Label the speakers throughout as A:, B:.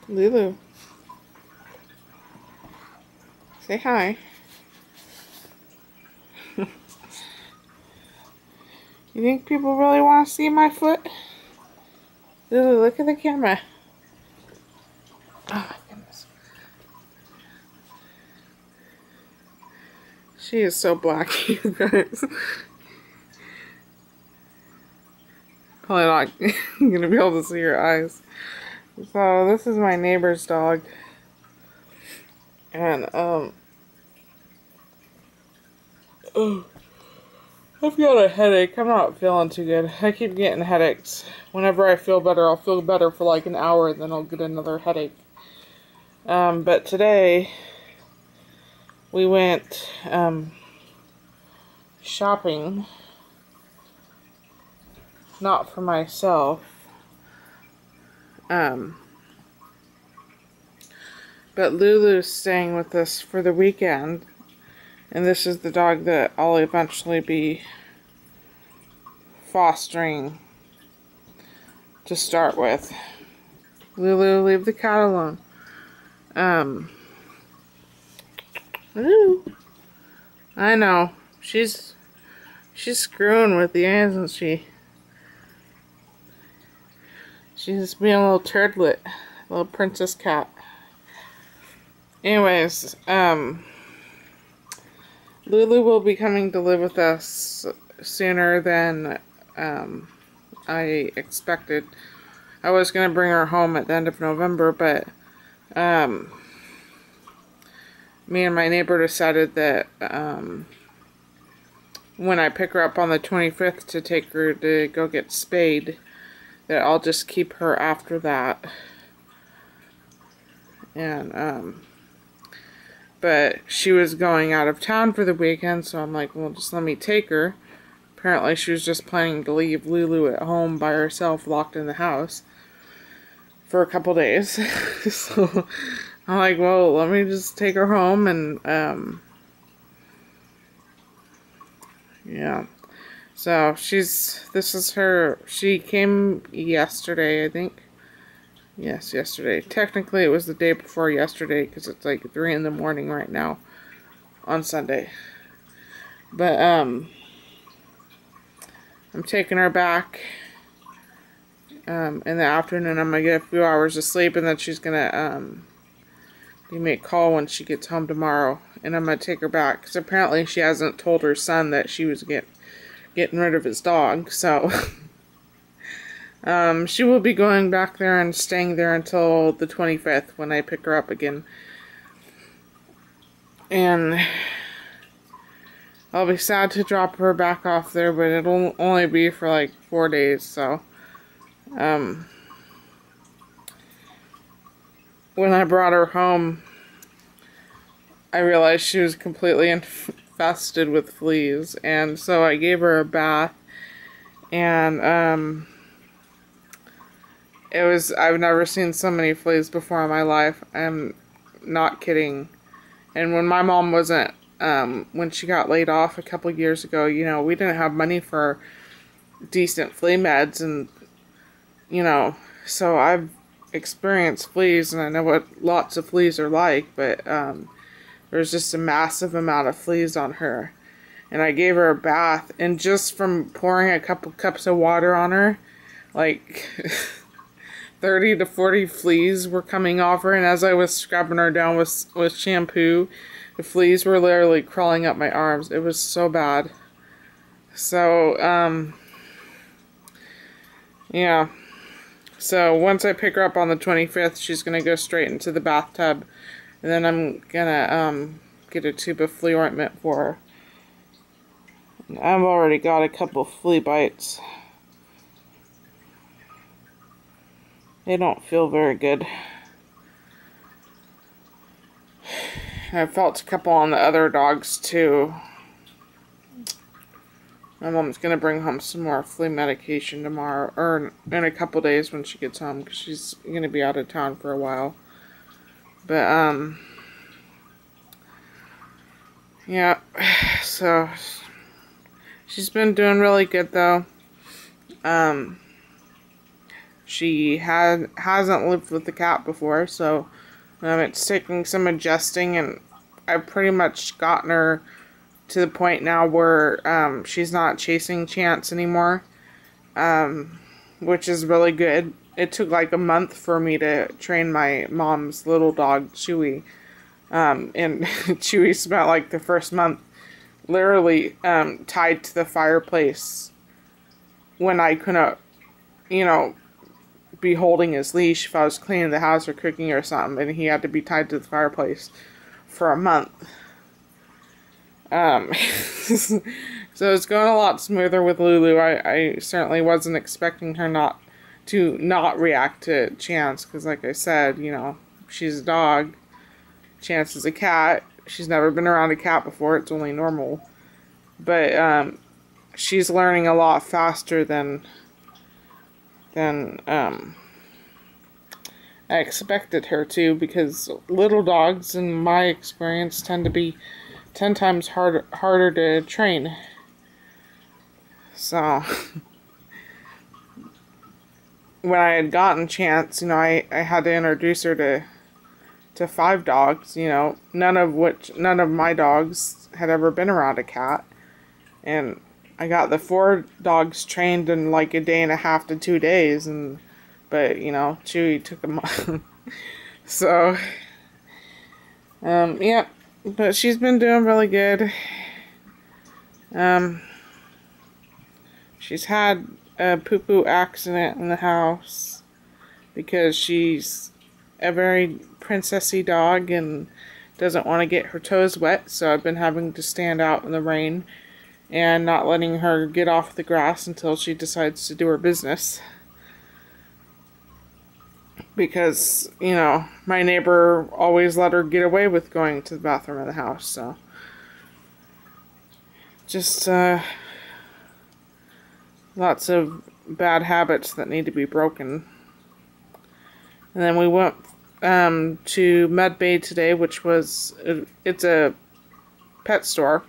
A: Lulu, say hi. You think people really want to see my foot? Lulu, look at the camera. Oh my goodness. She is so black, you guys. Probably not gonna be able to see her eyes. So this is my neighbor's dog. And oh, I've got a headache. I'm not feeling too good. I keep getting headaches. Whenever I feel better, I'll feel better for like an hour, then I'll get another headache. But today we went shopping. Not for myself. But Lulu's staying with us for the weekend. And this is the dog that I'll eventually be fostering to start with. Lulu, leave the cat alone. Lulu. I know. She's screwing with you, isn't she? She's being a little turdlet. A little princess cat. Anyways, Lulu will be coming to live with us sooner than I expected. I was going to bring her home at the end of November, but me and my neighbor decided that when I pick her up on the 25th to take her to go get spayed, that I'll just keep her after that. And but she was going out of town for the weekend, so I'm like, well, just let me take her. Apparently she was just planning to leave Lulu at home by herself, locked in the house, for a couple days. So I'm like, well, let me just take her home, and yeah. So this is her, she came yesterday, I think. Yes, yesterday. Technically, it was the day before yesterday, because it's like 3 in the morning right now on Sunday. But, I'm taking her back in the afternoon. I'm going to get a few hours of sleep, and then she's going to give me a call when she gets home tomorrow. And I'm going to take her back, because apparently she hasn't told her son that she was getting rid of his dog, so... she will be going back there and staying there until the 25th when I pick her up again. And I'll be sad to drop her back off there, but it'll only be for like 4 days, so. When I brought her home, I realized she was completely infested with fleas, and so I gave her a bath, and, I've never seen so many fleas before in my life. I'm not kidding. And when my mom wasn't, when she got laid off a couple years ago, you know, we didn't have money for decent flea meds, and, you know, so I've experienced fleas, and I know what lots of fleas are like, but, there's just a massive amount of fleas on her. And I gave her a bath, and just from pouring a couple cups of water on her, like... 30 to 40 fleas were coming off her, and as I was scrubbing her down with shampoo, the fleas were literally crawling up my arms. It was so bad. So, yeah. So, once I pick her up on the 25th, she's gonna go straight into the bathtub, and then I'm gonna, get a tube of flea ointment for her. And I've already got a couple flea bites. They don't feel very good. I felt a couple on the other dogs too. My mom's gonna bring home some more flea medication tomorrow, or in a couple days when she gets home, because she's gonna be out of town for a while. But yeah. So she's been doing really good though. She hasn't lived with the cat before, so it's taking some adjusting, and I've pretty much gotten her to the point now where she's not chasing Chance anymore, which is really good. It took like a month for me to train my mom's little dog, Chewy. And Chewy spent like the first month literally tied to the fireplace when I couldn't, be holding his leash if I was cleaning the house or cooking or something, and he had to be tied to the fireplace for a month. So it's going a lot smoother with Lulu. I certainly wasn't expecting her not react to Chance, because like I said, she's a dog. Chance is a cat. She's never been around a cat before. It's only normal. But she's learning a lot faster than I expected her to, because little dogs, in my experience, tend to be 10 times harder to train. So when I had gotten Chance, I had to introduce her to 5 dogs, none of my dogs had ever been around a cat. And I got the 4 dogs trained in like a day and a half to 2 days, but Chewy took a month. So yeah, but she's been doing really good. She's had a poo-poo accident in the house because she's a very princessy dog and doesn't want to get her toes wet, so I've been having to stand out in the rain and not letting her get off the grass until she decides to do her business. Because, my neighbor always let her get away with going to the bathroom in the house, so just lots of bad habits that need to be broken. And then we went to Med Bay today, which was, it's a pet store.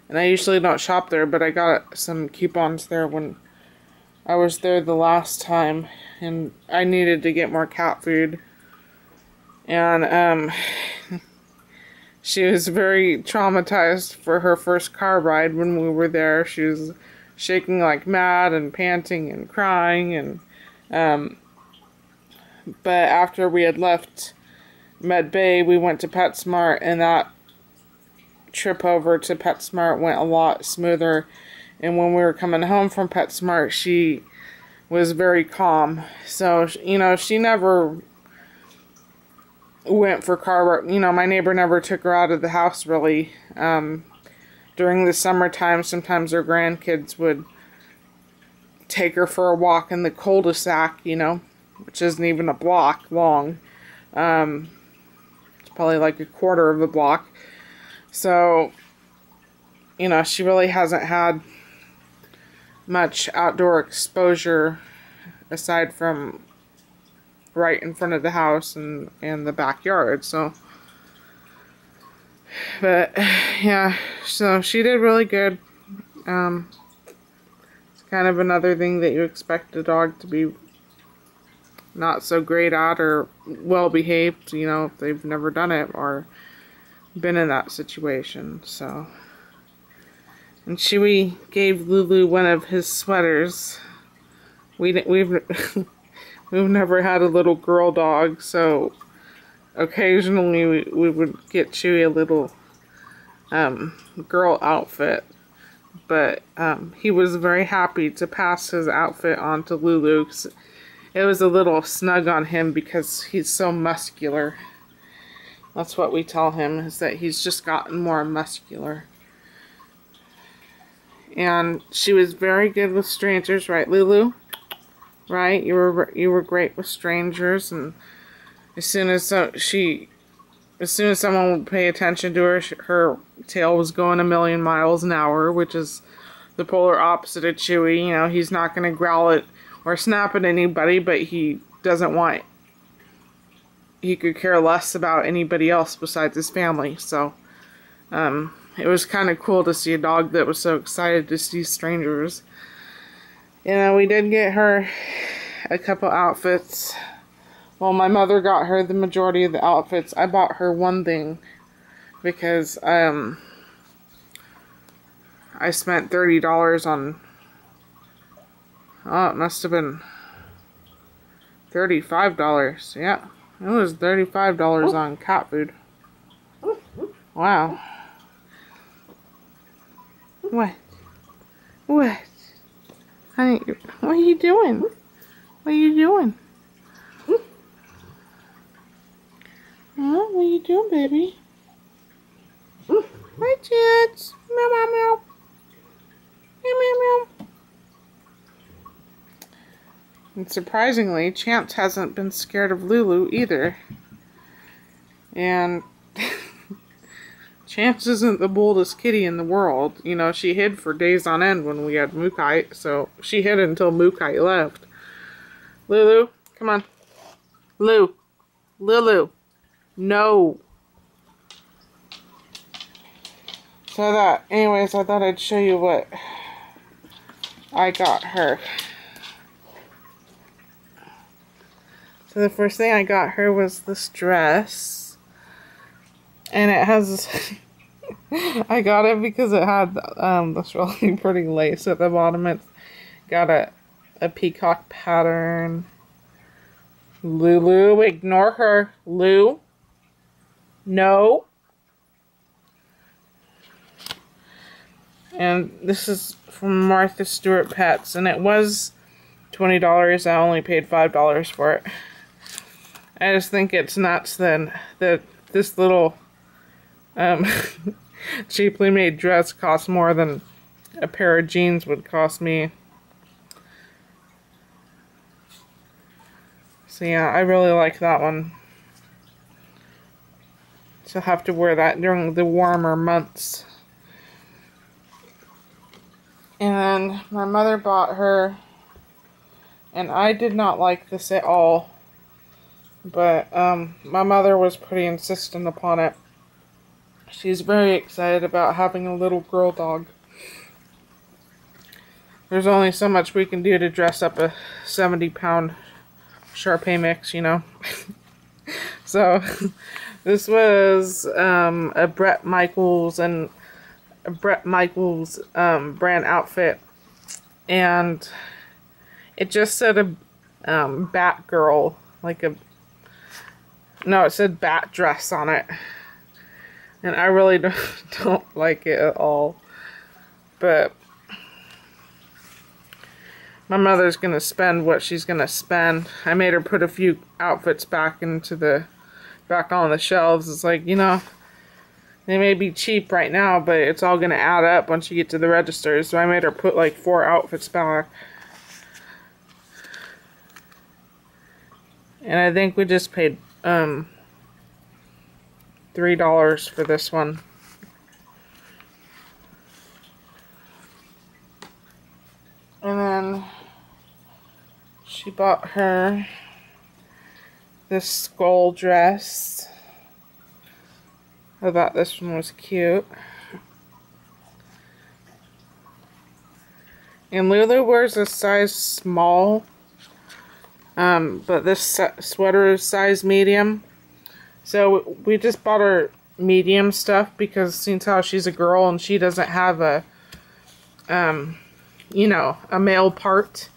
A: And I usually don't shop there, but I got some coupons there when I was there the last time. And I needed to get more cat food. And she was very traumatized for her first car ride when we were there. She was shaking like mad and panting and crying. And but after we had left Med Bay, we went to PetSmart, and that trip over to PetSmart went a lot smoother. And when we were coming home from PetSmart, she was very calm. So, she never went for car, my neighbor never took her out of the house really. During the summertime, sometimes her grandkids would take her for a walk in the cul-de-sac, which isn't even a block long. It's probably like a quarter of a block. So, she really hasn't had much outdoor exposure aside from right in front of the house and the backyard. So, but yeah, so she did really good. It's kind of another thing that you expect a dog to be not so great at or well behaved, if they've never done it or been in that situation. So, and Chewy gave Lulu one of his sweaters. We've never had a little girl dog, so occasionally we would get Chewy a little girl outfit. But he was very happy to pass his outfit on to Lulu, 'cause it was a little snug on him because he's so muscular. That's what we tell him, is that he's just gotten more muscular. And she was very good with strangers, right, Lulu? Right? You were great with strangers, and as soon as someone would pay attention to her, her tail was going a million miles an hour, which is the polar opposite of Chewy. He's not going to growl at or snap at anybody, but he could care less about anybody else besides his family. So, it was kind of cool to see a dog that was so excited to see strangers. We did get her a couple outfits. Well, my mother got her the majority of the outfits. I bought her one thing because I spent $30 on, oh, it must have been $35. Yeah, it was $35 on cat food. Wow. What? What? Honey, what are you doing? What are you doing? Huh? What are you doing, baby? Hi, Chance. Meow, meow, meow. Meow, meow, meow. And surprisingly, Chance hasn't been scared of Lulu either. And Chance isn't the boldest kitty in the world. You know, she hid for days on end when we had Mookai, so she hid until Mookai left. Lulu, come on. Lulu. No. So anyways, I thought I'd show you what I got her. So the first thing I got her was this dress. And it has, I got it because it had this really pretty lace at the bottom. It's got a peacock pattern. Lulu, ignore her. Lou. No. And this is from Martha Stewart Pets, and it was $20. I only paid $5 for it. I just think it's nuts then that this little cheaply made dress costs more than a pair of jeans would cost me. So yeah, I really like that one. So I'll have to wear that during the warmer months. And my mother bought her, and I did not like this at all, but my mother was pretty insistent upon it. She's very excited about having a little girl dog. There's only so much we can do to dress up a 70-pound Shar-Pei mix, you know. So this was a Bret Michaels brand outfit, and it just said a bat girl, it said bat dress on it, and I really don't like it at all, but my mother's gonna spend what she's gonna spend. I made her put a few outfits back on the shelves. It's like, you know, they may be cheap right now, but it's all going to add up once you get to the register. So I made her put like 4 outfits back. And I think we just paid $3 for this one. And then she bought her this skull dress. I thought this one was cute. And Lulu wears a size small, but this sweater is size medium. So we just bought her medium stuff because since how she's a girl and she doesn't have a, you know, a male part,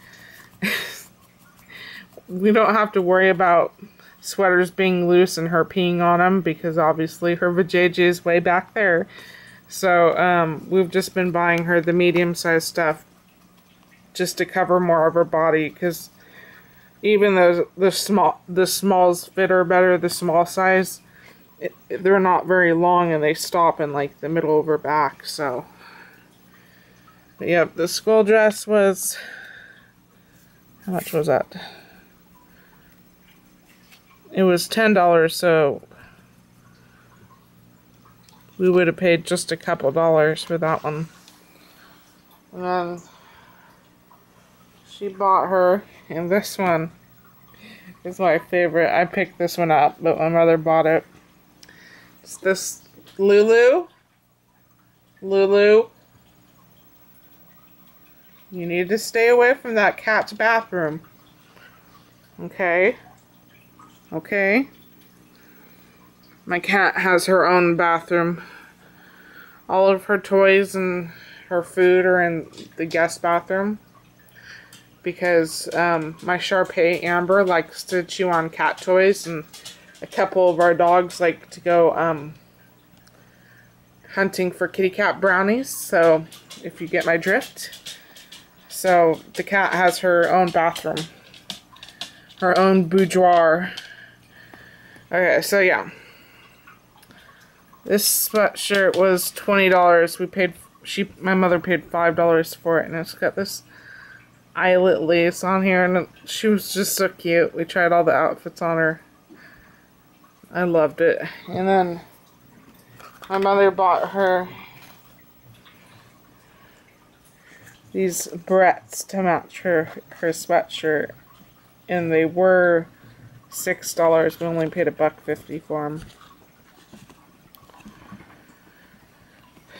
A: we don't have to worry about sweaters being loose and her peeing on them because obviously her vajayjay is way back there. So we've just been buying her the medium-sized stuff just to cover more of her body, because even though the smalls fit her better, the small size, they're not very long and they stop in like the middle of her back. So but yep, the school dress was, how much was that? It was $10, so we would have paid just a couple dollars for that one. And then she bought her, and this one is my favorite. I picked this one up, but my mother bought it. It's this Lulu. Lulu, you need to stay away from that cat's bathroom. Okay. Okay. My cat has her own bathroom. All of her toys and her food are in the guest bathroom. Because my Shar-Pei Amber likes to chew on cat toys, and a couple of our dogs like to go hunting for kitty cat brownies, so if you get my drift. So the cat has her own bathroom, her own boudoir. Okay, so yeah. This sweatshirt was $20. My mother paid $5 for it, and it's got this eyelet lace on here, and she was just so cute. We tried all the outfits on her. I loved it. And then my mother bought her these barrettes to match her sweatshirt, and they were $6. We only paid $1.50 for them.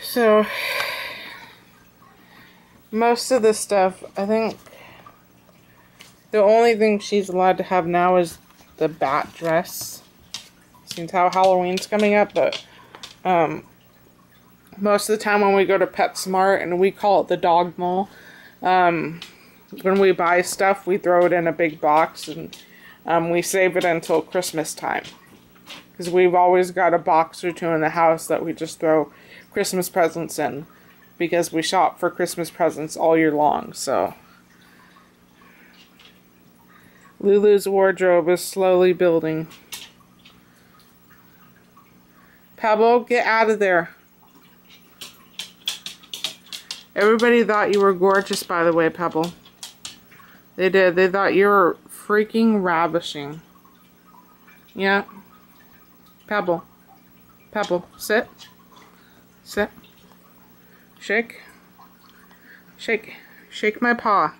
A: So most of this stuff, I think the only thing she's allowed to have now is the bat dress. Since how Halloween's coming up, but most of the time when we go to PetSmart, and we call it the dog mall, when we buy stuff, we throw it in a big box, and we save it until Christmas time. Because we've always got a box or two in the house that we just throw Christmas presents in. Because we shop for Christmas presents all year long, so. Lulu's wardrobe is slowly building. Pebble, get out of there. Everybody thought you were gorgeous, by the way, Pebble. They did. They thought you were freaking ravishing. Yeah. Pebble. Pebble, sit. Sit. Shake. Shake. Shake my paw.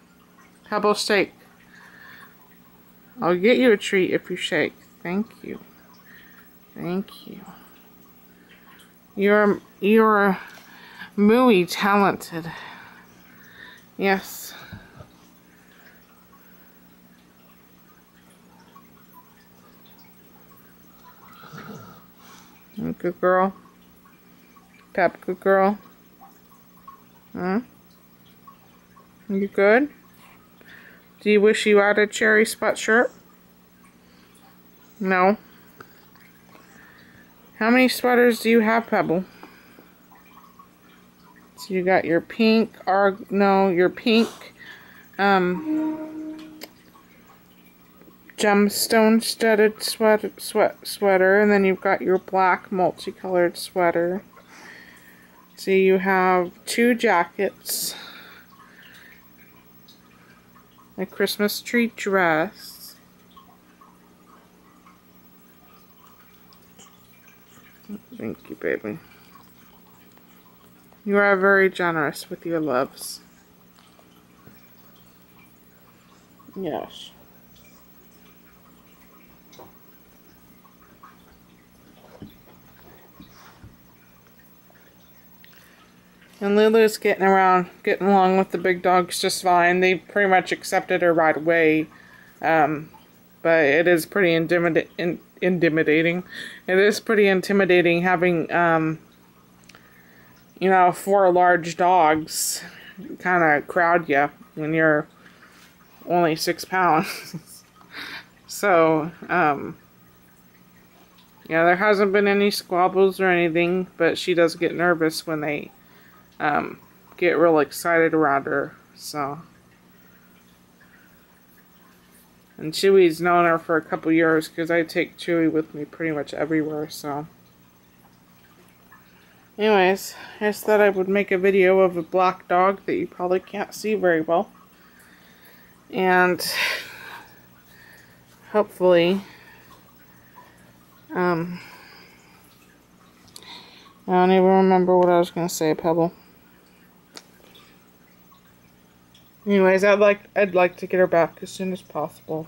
A: Pebble, shake. I'll get you a treat if you shake. Thank you. Thank you. You're muy talented. Yes. Good girl. Pep, good girl. Huh? You good? Do you wish you had a cherry sweatshirt? No. How many sweaters do you have, Pebble? So you got your pink, your pink gemstone studded sweater, and then you've got your black multicolored sweater. So you have 2 jackets, a Christmas tree dress, thank you, baby. You are very generous with your loves. Yes. And Lulu's getting along with the big dogs just fine. They pretty much accepted her right away. But it is pretty intimidating. It is pretty intimidating having, 4 large dogs kind of crowd you when you're only 6 pounds. So, yeah, there hasn't been any squabbles or anything, but she does get nervous when they get real excited around her, so. And Chewy's known her for a couple years because I take Chewy with me pretty much everywhere, so. Anyways, I just thought I would make a video of a black dog that you probably can't see very well. And hopefully, I don't even remember what I was going to say, Pebble. Anyways, I'd like to get her back as soon as possible.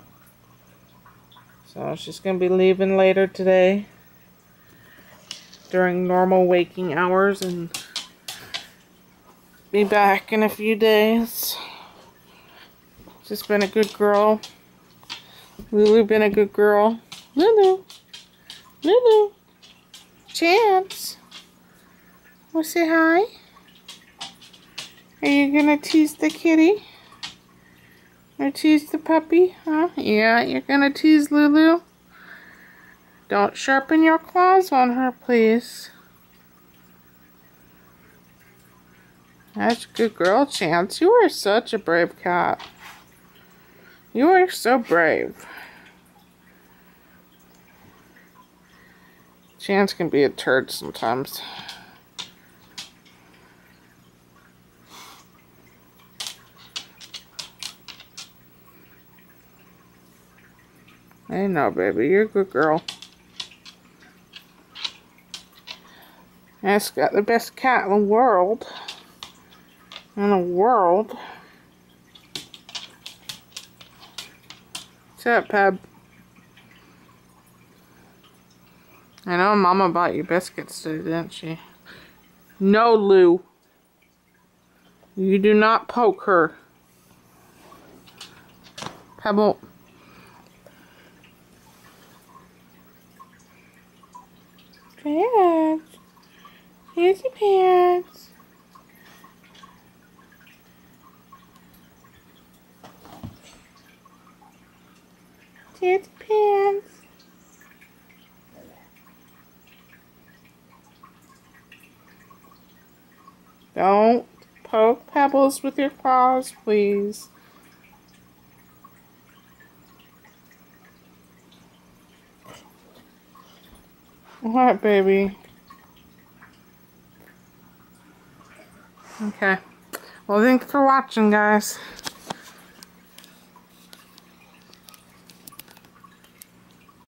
A: So she's gonna be leaving later today during normal waking hours and be back in a few days. Just been a good girl. Lulu been a good girl. Lulu. Lulu. Chance. Wanna say hi? Are you gonna tease the kitty? Or tease the puppy? Huh? Yeah, you're gonna tease Lulu? Don't sharpen your claws on her, please. That's a good girl, Chance. You are such a brave cat. You are so brave. Chance can be a turd sometimes. I know, baby. You're a good girl. That's got the best cat in the world. What's up, Peb? I know Mama bought you biscuits today, didn't she? No, Lou. You do not poke her. Pebble. Pants. Here's your pants. Here's your pants. Don't poke Pebbles with your claws, please. What, baby? Okay. Well, thanks for watching, guys.